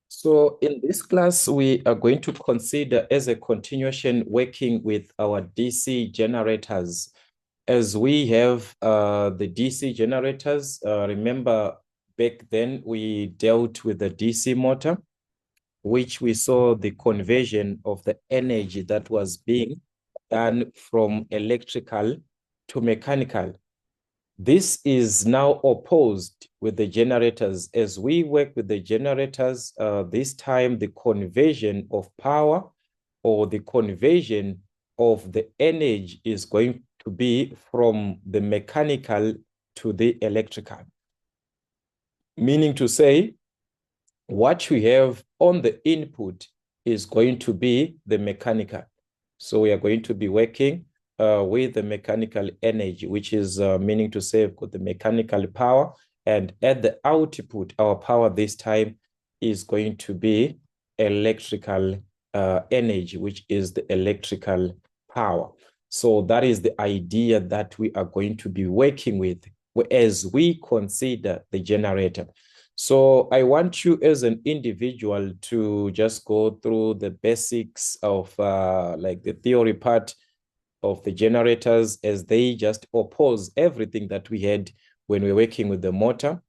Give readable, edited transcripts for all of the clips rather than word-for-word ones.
So in this class, we are going to consider as a continuation working with our DC generators. As we have the DC generators, remember back then we dealt with the DC motor, which we saw the conversion of the energy that was being done from electrical to mechanical. This is now opposed with the generators. As we work with the generators, this time the conversion of power or the conversion of the energy is going to be from the mechanical to the electrical. Meaning to say, what we have on the input is going to be the mechanical. So we are going to be working with the mechanical energy, which is meaning to say we've got the mechanical power. And at the output, our power this time is going to be electrical energy, which is the electrical power. So that is the idea that we are going to be working with as we consider the generator. So I want you as an individual to just go through the basics of like the theory part of the generators as they just oppose everything that we had when we're working with the motor.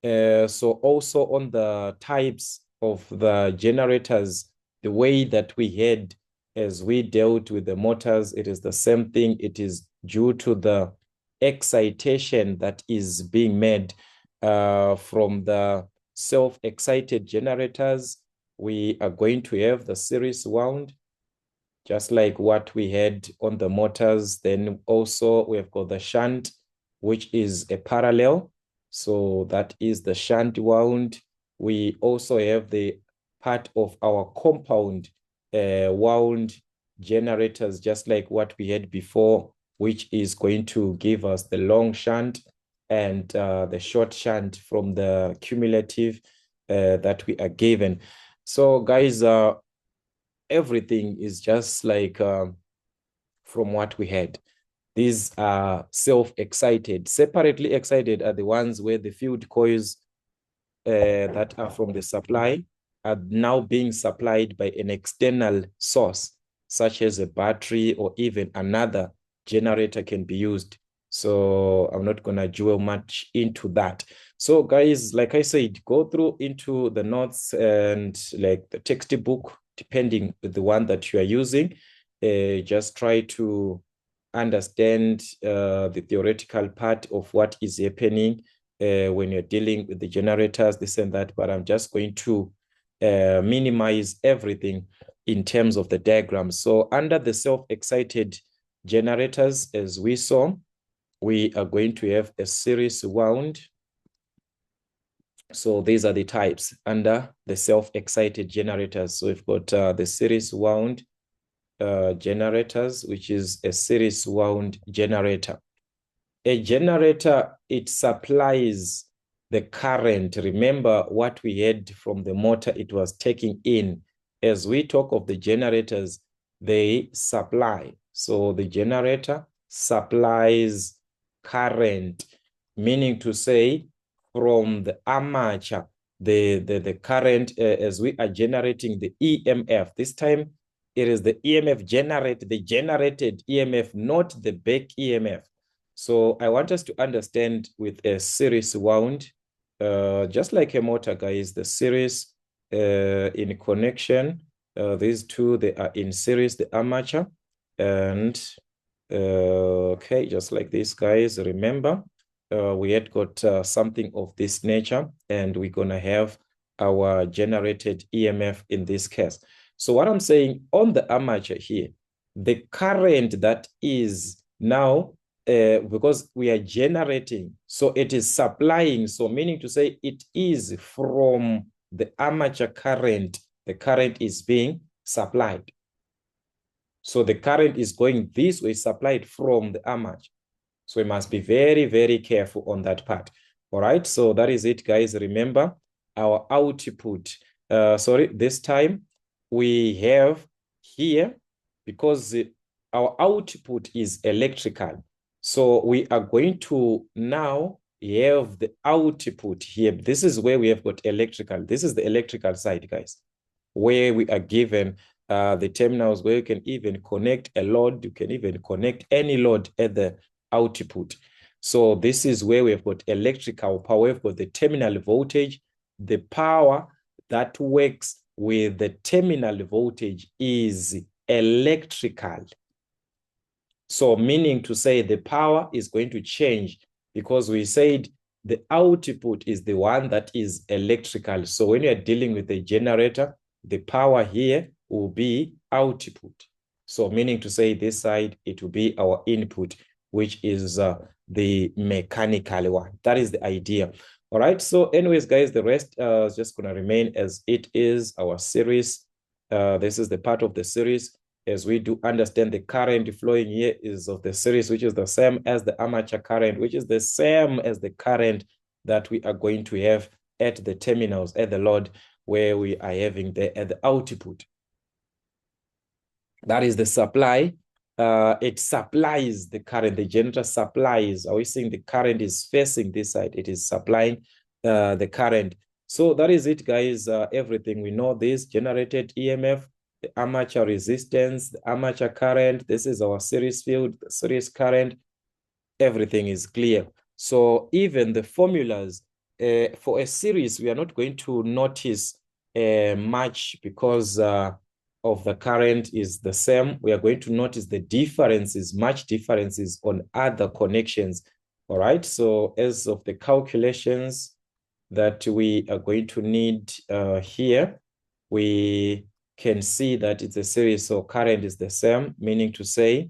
So also on the types of the generators, the way that we had as we dealt with the motors, it is the same thing. It is due to the excitation that is being made from the self-excited generators. We are going to have the series wound, just like what we had on the motors. Then also we have got the shunt, which is a parallel. So that is the shunt wound. We also have the part of our compound wound generators, just like what we had before, which is going to give us the long shunt and the short shunt from the cumulative that we are given. So guys, everything is just like from what we had. These are self-excited. Separately excited are the ones where the field coils that are from the supply are now being supplied by an external source, such as a battery or even another generator can be used. So I'm not going to dwell much into that. So guys, like I said, go through into the notes and like the textbook, depending on the one that you are using. Just try to understand the theoretical part of what is happening when you're dealing with the generators, this and that, but I'm just going to minimize everything in terms of the diagram. So under the self-excited generators, as we saw, we are going to have a series wound. So these are the types under the self-excited generators. So we've got the series wound generators, which is a series wound generator. A generator, it supplies the current. Remember what we had from the motor, it was taking in. As we talk of the generators, they supply. So the generator supplies current, meaning to say from the armature, the current as we are generating the EMF. This time it is the EMF the generated EMF, not the back EMF. So I want us to understand with a series wound, just like a motor, guys, the series in connection, these two, they are in series, the armature, and okay, just like this, guys, remember, we had got something of this nature, and we're going to have our generated EMF in this case. So what I'm saying on the armature here, the current that is now because we are generating, so it is supplying, so meaning to say it is from the armature current, the current is being supplied. So the current is going this way, supplied from the armature. So we must be very, very careful on that part. All right, so that is it, guys. Remember our output. This time we have here, because our output is electrical. So we are going to now have the output here. This is where we have got electrical. This is the electrical side, guys, where we are given the terminals where you can even connect a load. You can even connect any load at the output. So this is where we've got electrical power. We've got the terminal voltage. The power that works with the terminal voltage is electrical. So meaning to say the power is going to change because we said the output is the one that is electrical. So when you're dealing with a generator, the power here will be output. So meaning to say this side, it will be our input, which is the mechanical one. That is the idea. All right. So anyways, guys, the rest is just going to remain as it is, our series. This is the part of the series. As we do understand, the current flowing here is of the series, which is the same as the armature current, which is the same as the current that we are going to have at the terminals, at the load, where we are having at the output. That is the supply. It supplies the current. The generator supplies. Are we seeing the current is facing this side? It is supplying the current. So that is it, guys. Everything we know this generated EMF, the armature resistance, the armature current. This is our series field, the series current. Everything is clear. So even the formulas for a series, we are not going to notice much because of the current is the same. We are going to notice the differences, much differences on other connections. All right. So as of the calculations that we are going to need here, we can see that it's a series. So current is the same, meaning to say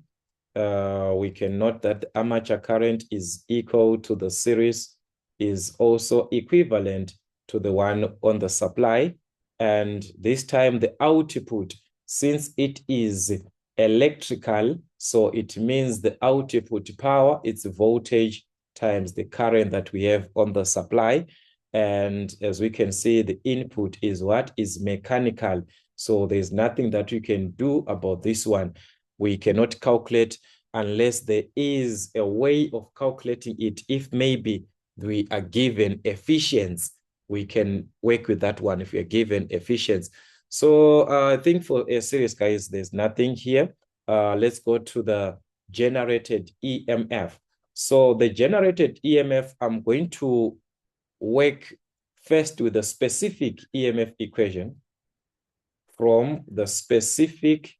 we can note that the armature current is equal to the series is also equivalent to the one on the supply. And this time the output, since it is electrical, so it means the output power, it's voltage times the current that we have on the supply. And as we can see, the input is what? Is mechanical. So there's nothing that we can do about this one. We cannot calculate unless there is a way of calculating it. If maybe we are given efficiency, we can work with that one if we are given efficiency. So I think for a series, guys, there's nothing here. Let's go to the generated EMF. So the generated EMF, I'm going to work first with the specific EMF equation. From the specific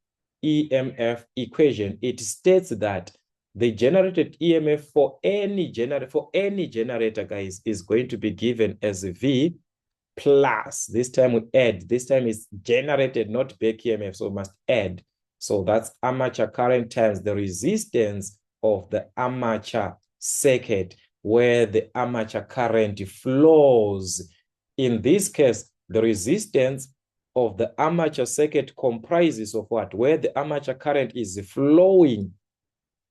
EMF equation, it states that the generated EMF for any generator, guys, is going to be given as V plus, this time we add, this time it's generated, not back EMF, so we must add. So that's armature current times the resistance of the armature circuit where the armature current flows. In this case, the resistance of the armature circuit comprises of what? Where the armature current is flowing,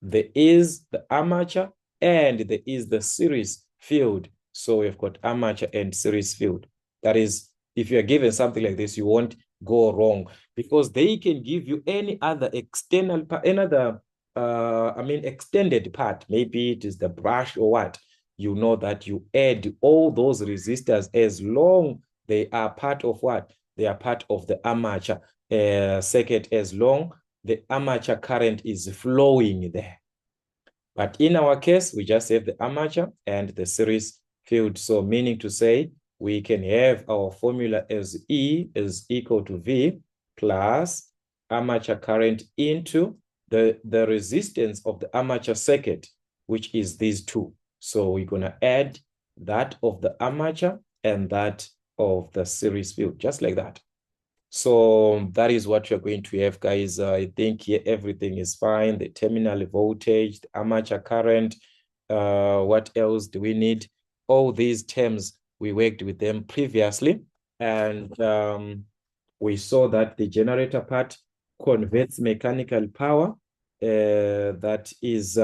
there is the armature and there is the series field. So we've got armature and series field. That is, if you're given something like this, you won't go wrong because they can give you any other external part, another, extended part. Maybe it is the brush or what. You know that you add all those resistors as long they are part of what? They are part of the armature circuit as long the armature current is flowing there. But in our case, we just have the armature and the series field. So meaning to say, we can have our formula as E is equal to V plus armature current into the resistance of the armature circuit, which is these two. So we're going to add that of the armature and that of the series field, just like that. So that is what you're going to have, guys. I think here everything is fine. The terminal voltage, the armature current, what else do we need? All these terms, we worked with them previously. And we saw that the generator part converts mechanical power. That is,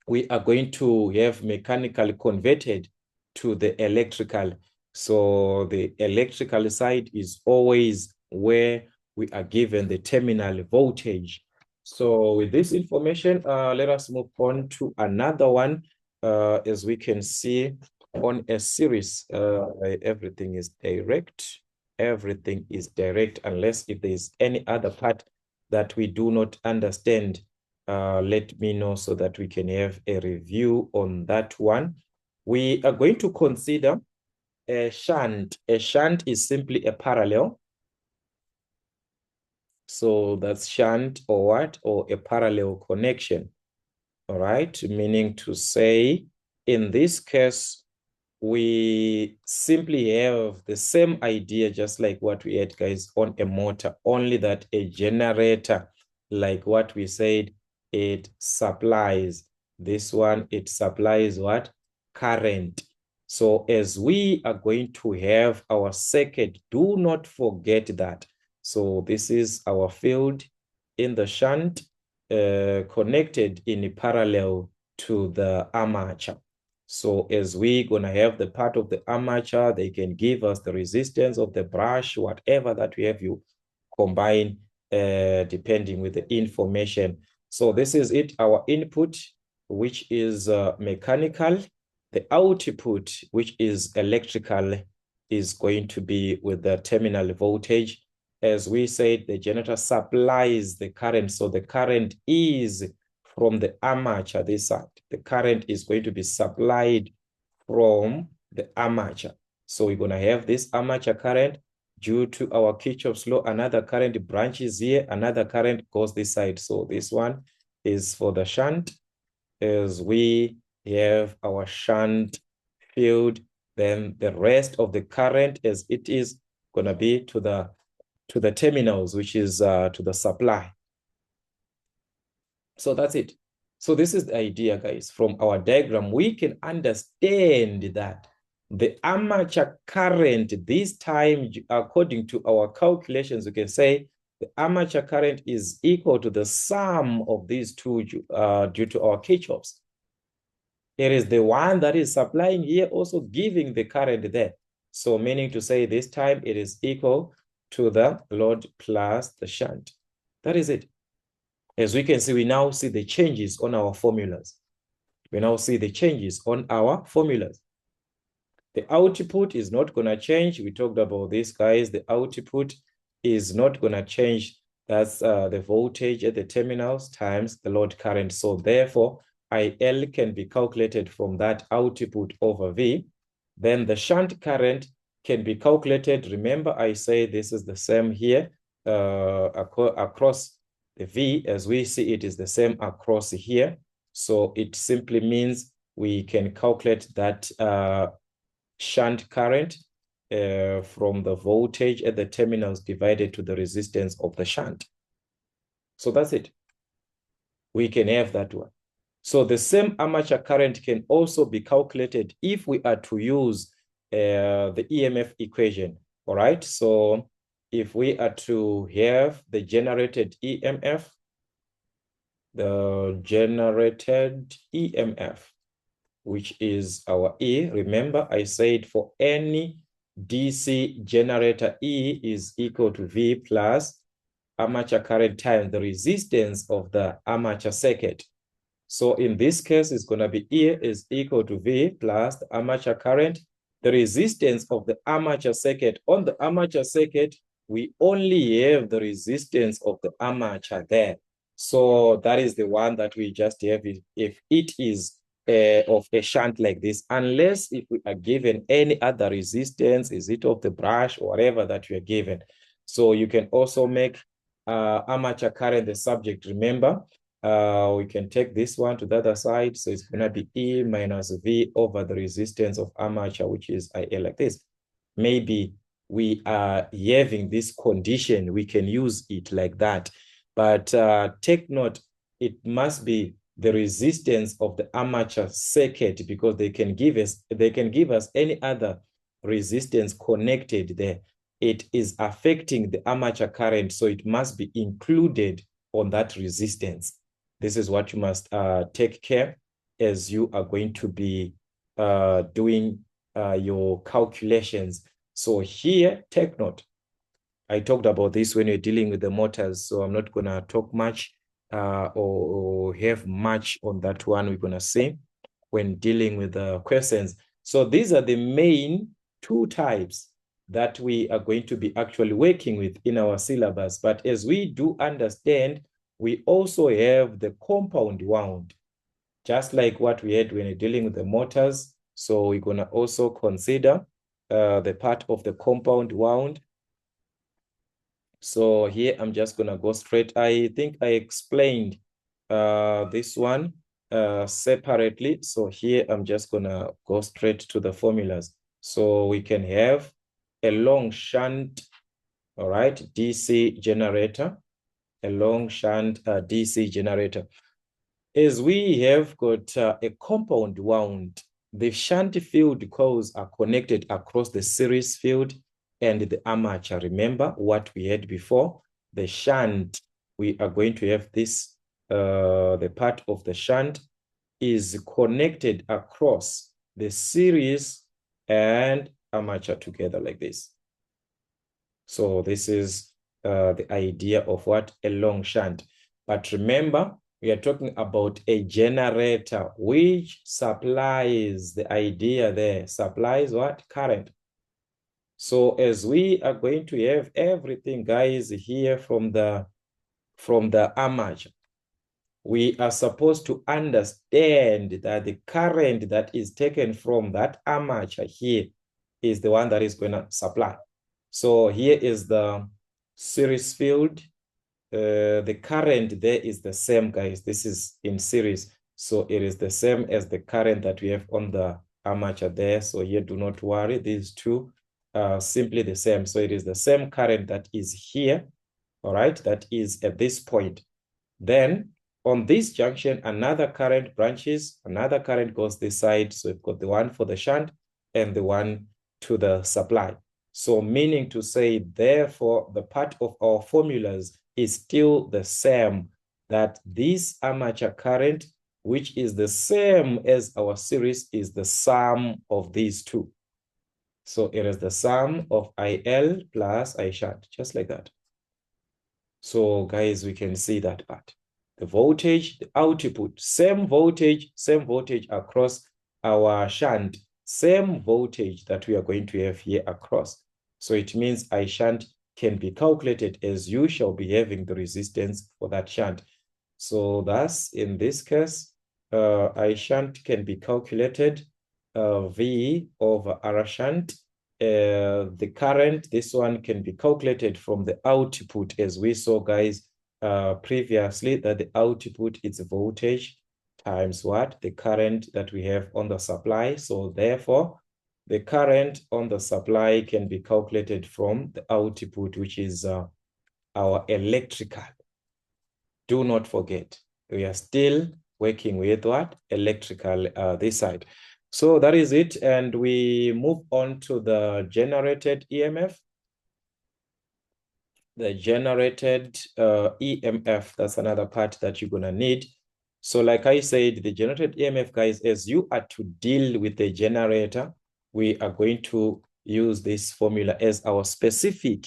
we are going to have mechanical converted to the electrical. So the electrical side is always where we are given the terminal voltage. So with this information, let us move on to another one. as we can see on a series, everything is direct. Everything is direct, unless if there is any other part that we do not understand, let me know so that we can have a review on that one. We are going to consider a shunt. A shunt is simply a parallel. So that's shunt or what? Or a parallel connection. All right, meaning to say, in this case, we simply have the same idea, just like what we had, guys, on a motor, only that a generator, like what we said, it supplies. This one, it supplies what? Current. So as we are going to have our circuit, do not forget that. So this is our field in the shunt, connected in parallel to the armature. So as we're going to have the part of the armature, they can give us the resistance of the brush, whatever that we have, you combine depending with the information. So this is it, our input, which is mechanical. The output, which is electrical, is going to be with the terminal voltage. As we said, the generator supplies the current. So the current is from the armature, this side. The current is going to be supplied from the armature. So we're going to have this armature current due to our Kirchhoff's law. Another current branches here, another current goes this side. So this one is for the shunt. As we have our shunt field, then the rest of the current as it is going to be to the terminals, which is to the supply. So that's it. So this is the idea, guys. From our diagram, we can understand that the armature current this time, according to our calculations, we can say the armature current is equal to the sum of these two due to our Kirchhoff's. It is the one that is supplying here also giving the current there. So meaning to say this time it is equal to the load plus the shunt. That is it. As we can see, we now see the changes on our formulas. We now see the changes on our formulas. The output is not going to change. We talked about this, guys. The output is not going to change. That's the voltage at the terminals times the load current. So therefore, IL can be calculated from that output over V. Then the shunt current can be calculated. Remember, I say this is the same here across the V, as we see it is the same across here. So it simply means we can calculate that shunt current from the voltage at the terminals divided to the resistance of the shunt. So that's it. We can have that one. So the same armature current can also be calculated if we are to use the EMF equation. All right. So if we are to have the generated EMF, which is our E. Remember, I said for any DC generator, E is equal to V plus armature current times the resistance of the armature circuit. So in this case, it's going to be E is equal to V plus the armature current, the resistance of the armature circuit. On the armature circuit, we only have the resistance of the armature there. So that is the one that we just have if it is of a shunt like this, unless if we are given any other resistance, is it of the brush or whatever that you are given. So you can also make armature current the subject. Remember, we can take this one to the other side. So it's going to be E minus V over the resistance of armature, which is IL like this. Maybe we are having this condition, we can use it like that. But take note, it must be the resistance of the armature circuit, because they can give us any other resistance connected there. It is affecting the armature current, so it must be included on that resistance. This is what you must take care as you are going to be doing your calculations. So here, take note. I talked about this when you're dealing with the motors, so I'm not going to talk much or have much on that one. We're going to see. when dealing with the questions. So these are the main two types that we are going to be actually working with in our syllabus. But as we do understand, we also have the compound wound, just like what we had when we're dealing with the motors. So we're going to also consider the part of the compound wound. So here I'm just going to go straight. I think I explained this one separately. So here I'm just going to go straight to the formulas. So we can have a long shunt, all right, DC generator, a long shunt DC generator. As we have got a compound wound, the shunt field coils are connected across the series field and the armature. Remember what we had before? The shunt, we are going to have this, the part of the shunt is connected across the series and armature together like this. So this is the idea of what a long shunt. But remember, we are talking about a generator which supplies, the idea there, supplies what? Current. So as we are going to have everything, guys, here from the armature, we are supposed to understand that the current that is taken from that armature here is the one that is going to supply. So here is the series field. The current there is the same, guys. This is in series. So it is the same as the current that we have on the armature there. So here, do not worry. These two are simply the same. So it is the same current that is here, all right, that is at this point. Then on this junction, another current branches, another current goes this side. So we've got the one for the shunt and the one to the supply. So meaning to say, therefore, the part of our formulas is still the same, that this armature current, which is the same as our series, is the sum of these two. So it is the sum of IL plus I shunt, just like that. So guys, we can see that part. The voltage, the output, same voltage across our shunt, same voltage that we are going to have here across. So it means I shunt can be calculated as you shall be having the resistance for that shunt. So thus, in this case, I shunt can be calculated V over R shunt. The current, this one can be calculated from the output, as we saw, guys, previously, that the output is voltage times what? The current that we have on the supply. So therefore, the current on the supply can be calculated from the output, which is our electrical. Do not forget, we are still working with what? Electrical this side. So that is it. And we move on to the generated EMF. The generated EMF, that's another part that you're going to need. So like I said, the generated EMF, guys, as you are to deal with the generator, we are going to use this formula as our specific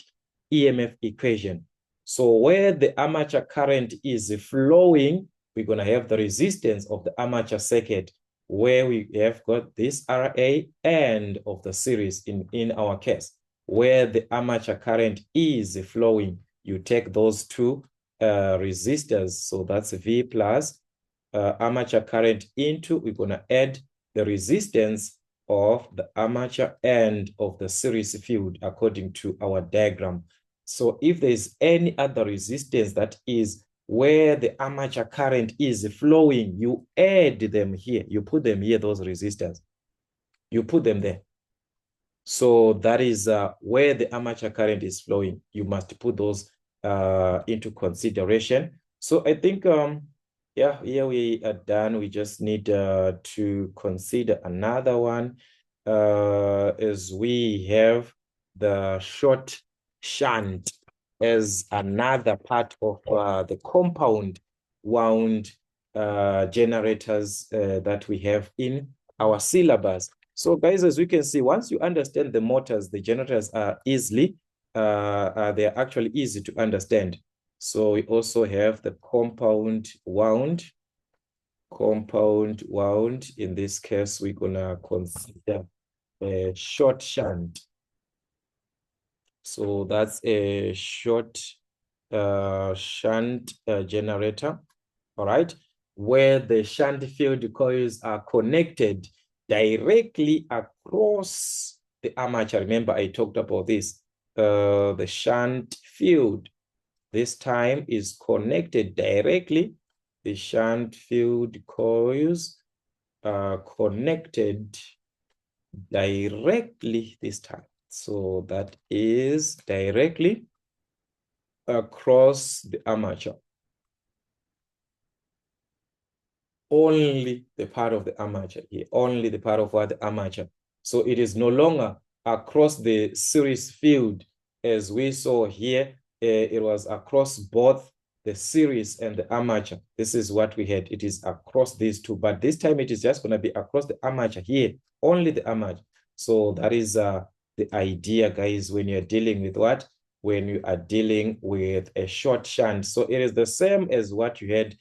EMF equation. So where the armature current is flowing, we're going to have the resistance of the armature circuit, where we have got this RA end of the series in our case. Where the armature current is flowing, you take those two resistors. So that's V plus armature current into, we're going to add the resistance of the armature end of the series field according to our diagram. So if there's any other resistance that is where the armature current is flowing, you add them here. You put them here, those resistors. You put them there. So that is where the armature current is flowing. You must put those into consideration. So I think, yeah, here we are done. We just need to consider another one as we have the short shunt as another part of the compound wound generators that we have in our syllabus. So guys, as we can see, once you understand the motors, the generators are easily, they're actually easy to understand. So we also have the compound wound compound wound. In this case, we're gonna consider a short shunt. So that's a short shunt generator, all right, where the shunt field coils are connected directly across the armature. Remember, I talked about this. The shunt field this time is connected directly. The shunt field coils are connected directly this time. So that is directly across the armature. Only the part of the armature here, only the part of what the armature. So it is no longer across the series field as we saw here. It was across both the series and the armature. This is what we had. It is across these two, but this time it is just going to be across the armature here, only the armature. So that is the idea, guys, when you're dealing with what? When you are dealing with a short shunt. So it is the same as what you had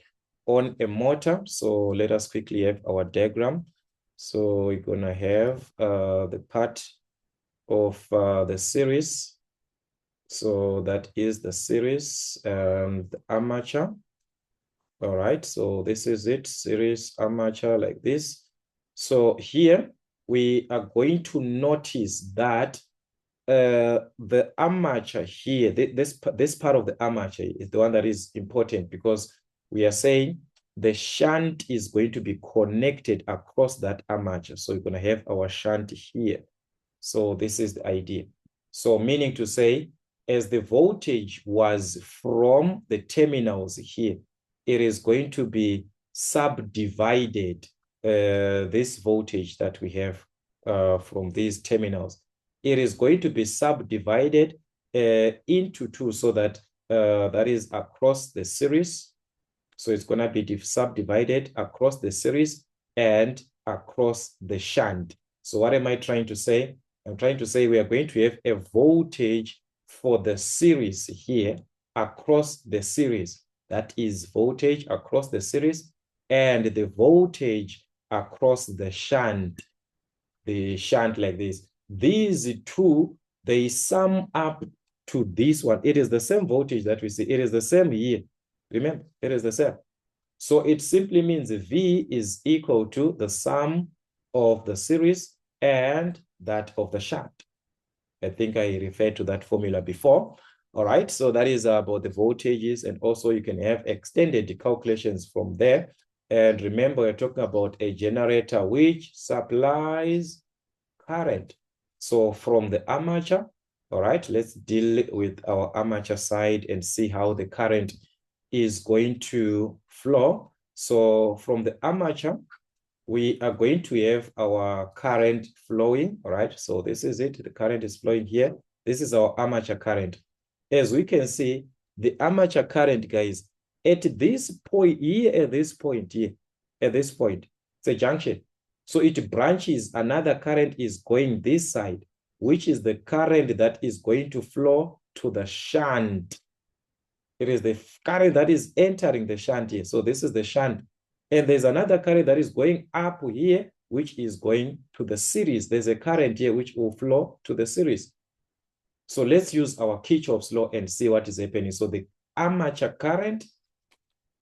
on a motor. So let us quickly have our diagram. So we're gonna have the part of the series. So that is the series and the armature. All right, so this is it, series armature like this. So here we are going to notice that the armature here, this part of the armature is the one that is important, because we are saying the shunt is going to be connected across that armature. So we're going to have our shunt here. So this is the idea. So meaning to say, as the voltage was from the terminals here, it is going to be subdivided, this voltage that we have from these terminals. It is going to be subdivided into two, so that that is across the series. So it's going to be subdivided across the series and across the shunt. So what am I trying to say? I'm trying to say we are going to have a voltage for the series here across the series. That is voltage across the series, and the voltage across the shunt like this. These two, they sum up to this one. It is the same voltage that we see. It is the same here. Remember, it is the same. So it simply means V is equal to the sum of the series and that of the shunt. I think I referred to that formula before. All right, so that is about the voltages, and also you can have extended calculations from there. And remember, we're talking about a generator which supplies current. So from the armature, all right, let's deal with our armature side and see how the current is going to flow. So from the armature, we are going to have our current flowing, all right? So this is it, the current is flowing here. This is our armature current. As we can see, the armature current, guys, at this point here, at this point here, at this point, it's a junction. So it branches, another current is going this side, which is the current that is going to flow to the shunt. It is the current that is entering the shunt here. So this is the shunt. And there's another current that is going up here, which is going to the series. There's a current here which will flow to the series. So let's use our Kirchhoff's law and see what is happening. So the armature current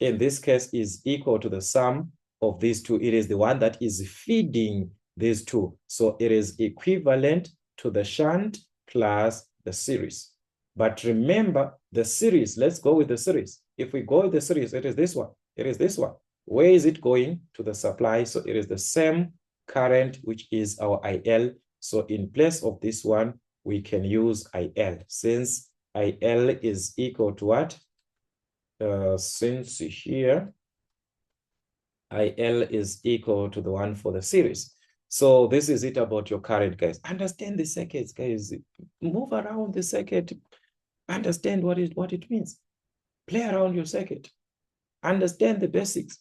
in this case is equal to the sum of these two. It is the one that is feeding these two. So it is equivalent to the shunt plus the series. But remember the series, let's go with the series. If we go with the series, it is this one, it is this one. Where is it going? To the supply. So it is the same current, which is our IL. So in place of this one, we can use IL, since IL is equal to what? Since here, IL is equal to the one for the series. So this is it about your current, guys. Understand the circuits, guys. Move around the circuit. Understand what it means. Play around your circuit. Understand the basics.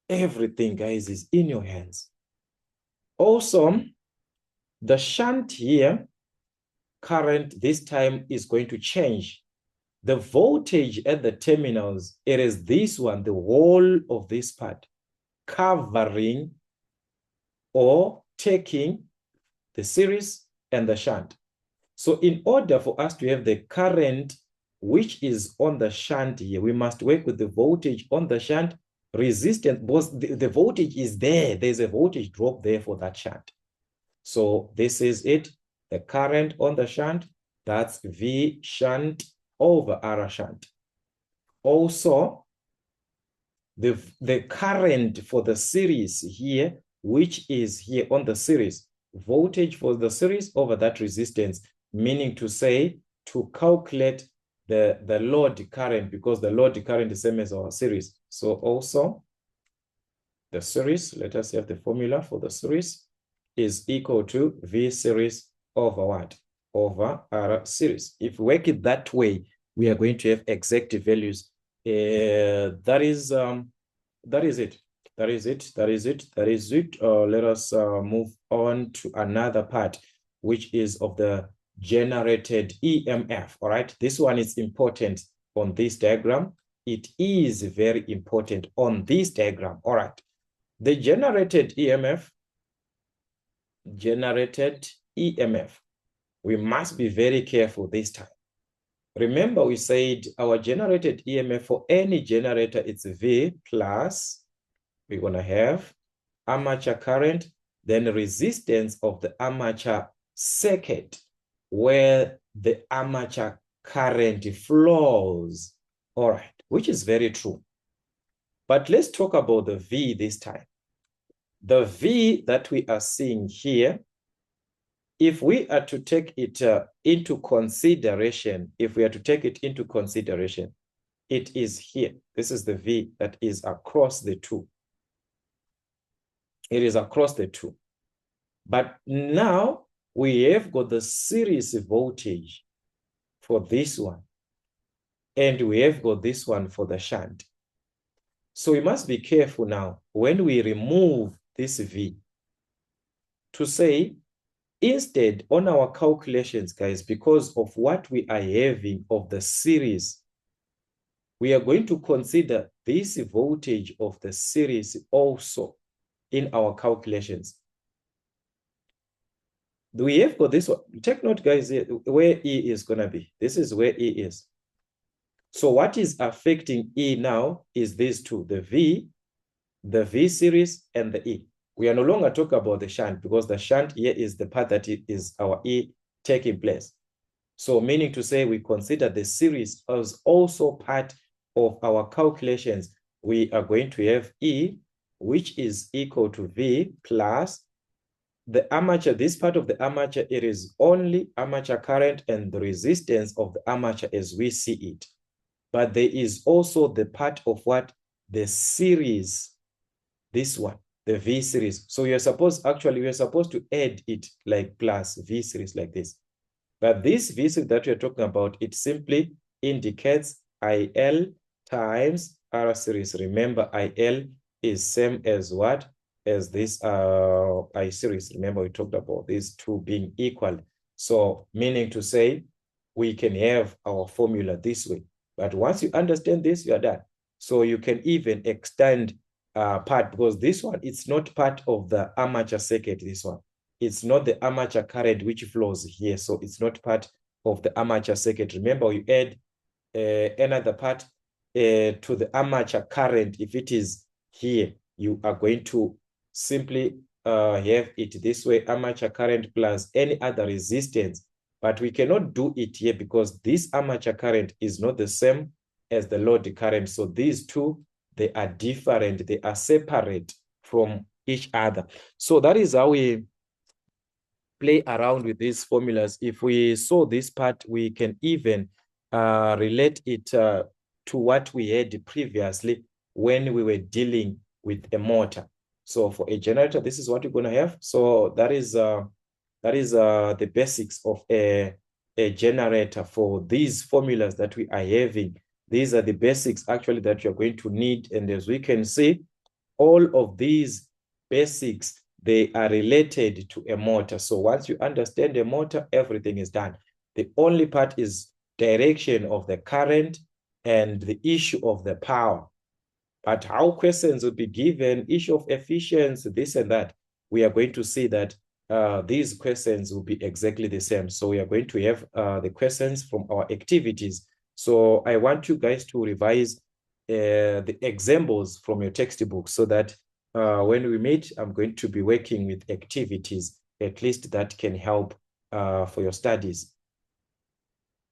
Everything, guys, is in your hands. Also, the shunt here, current this time is going to change. The voltage at the terminals, it is this one, the whole of this part, covering or taking the series and the shunt. So in order for us to have the current which is on the shunt here, we must work with the voltage on the shunt, resistance, because the voltage is there. There's a voltage drop there for that shunt. So this is it, the current on the shunt, that's V shunt over R shunt. Also, the current for the series here, which is here on the series, voltage for the series over that resistance, meaning to say, to calculate the load current, because the load current is the same as our series. So also, the series, let us have the formula for the series, is equal to V series over what? Over R series. If we work it that way, we are going to have exact values. That is it. That is it. Let us move on to another part, which is of the generated EMF. All right, this one is important on this diagram. It is very important on this diagram. All right, the generated EMF, we must be very careful this time. Remember, we said our generated EMF for any generator, it's V plus, we're going to have armature current, then resistance of the armature circuit, where the armature current flows. All right, which is very true. But let's talk about the V this time. The V that we are seeing here, if we are to take it into consideration, it is here. This is the V that is across the two. It is across the two. But now we have got the series voltage for this one. And we have got this one for the shunt. So we must be careful now when we remove this V to say, instead on our calculations, guys, because of what we are having of the series, we are going to consider this voltage of the series also in our calculations. We have got this one. Take note, guys, where E is going to be. This is where E is. So what is affecting E now is these two, the V series, and the E. We are no longer talking about the shunt, because the shunt here is the part that is our E taking place. So meaning to say, we consider the series as also part of our calculations. We are going to have E, which is equal to V plus the armature. This part of the armature, it is only armature current and the resistance of the armature as we see it. But there is also the part of what? The series, this one, the V series. So we're supposed to add it like plus V series like this. But this V series that we're talking about, it simply indicates IL times R series. Remember, IL is same as what? As this I series. Remember, we talked about these two being equal. So meaning to say, we can have our formula this way. But once you understand this, you are done. So you can even extend part, because this one, it's not part of the armature circuit, this one. It's not the armature current which flows here. So it's not part of the armature circuit. Remember, you add another part to the armature current. If it is here, you are going to simply have it this way, armature current plus any other resistance. But we cannot do it here because this armature current is not the same as the load current. So these two, they are different. They are separate from each other. So that is how we play around with these formulas. If we saw this part, we can even relate it to what we had previously when we were dealing with a motor. So for a generator, this is what you're going to have. So that is the basics of a generator. For these formulas that we are having, these are the basics actually that you're going to need. And as we can see, all of these basics, they are related to a motor. So once you understand a motor, everything is done. The only part is direction of the current, and the issue of the power. But how questions will be given, issue of efficiency, this and that, we are going to see that these questions will be exactly the same. So we are going to have the questions from our activities. So I want you guys to revise the examples from your textbook so that when we meet, I'm going to be working with activities. At least that can help for your studies.